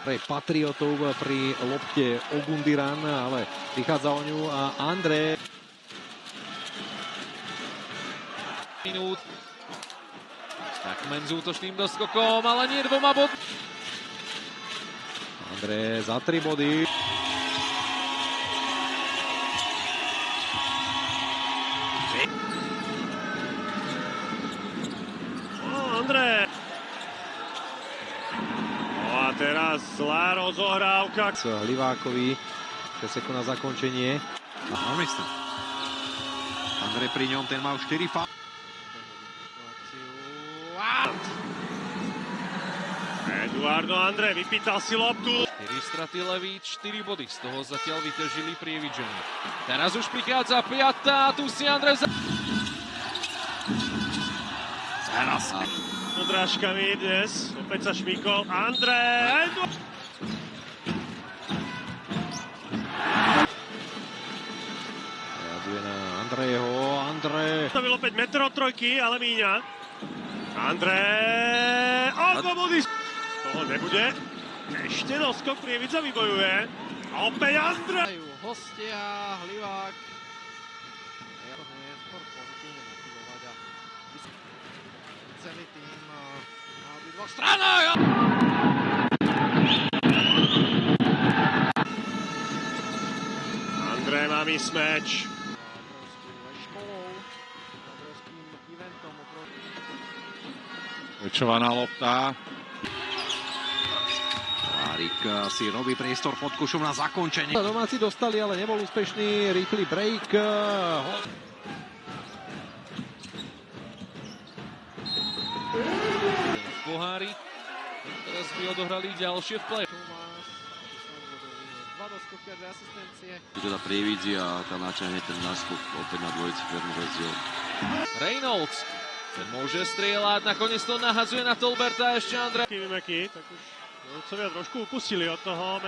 pre Patriotov pri lopte Ogundiran, ale vychádza o ňu a André. Minút. Takmen s útočným doskokom, ale nie dvoma bod. André za 3 body. André. No a teraz zlá rozohrávka. Hlivákovi 6 sekúnd na zakončenie. André pri ňom, ten má už 4 fauly. Eduardo André vypýtal si loptu. 4 straty Levíč, 4 body, z toho zatiaľ vyťažili Prievidžani. Teraz už prichádza 5. Tu si André Podrážkami dnes, opäť sa šmíkol André. Reaguje na Andreho. André. To bylo 5 metrov od trojky, ale míňa. André. A 2 body. Toho nebude. Ešte doskok Prievidza vybojuje. A opäť André. Hostia, Hlivák. Celý tým na obidvoch stranách. André má mismatch. Večovaná lopta. Várik si robí priestor pod kušom na zakončenie. Domáci dostali, ale nebol úspešný. Rýchly break. Pohári. Teraz by odohrali ďalšie v play. Teda Prievidzi a tá naťahne ten náskok opäť na dvojciferný rozdiel. Reynolds. Ten môže strieľať, nakoniec to nahadzuje na Tolberta ešte André. Tak už rodcovia trošku upustili od toho.